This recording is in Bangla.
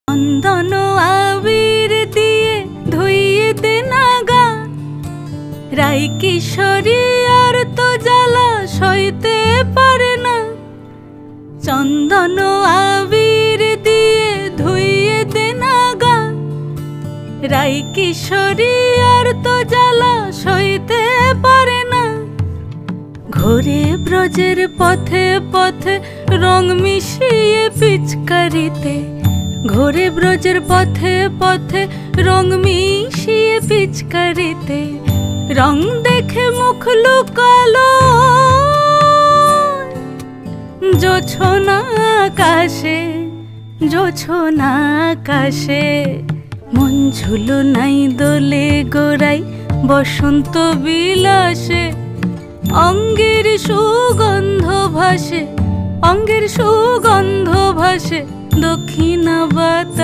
চন্দন আবির দিয়ে ধুইয়ে দে না গা, রাই কিশোরী আর তো জ্বালা সইতে পারে না। চন্দন আবির দিয়ে ধুইয়ে দে না গা, রাই কিশোরী আর তো জ্বালা সইতে পারে না। ঘোরে ব্রজের পথে পথে রং মিশিয়ে পিচকারিতে, ঘোরে ব্রজের পথে পথে রং মিশিয়ে পিচকারিতে। রং দেখে মুখ লুকালো জোছনা আকাশে, জোছনা আকাশে। মন ঝুলো নাই দোলে গোড়াই বসন্ত বিলাসে, অঙ্গের সুগন্ধ ভাসে, অঙ্গের সুগন্ধ ভাসে দক্ষিণা বাতাসে।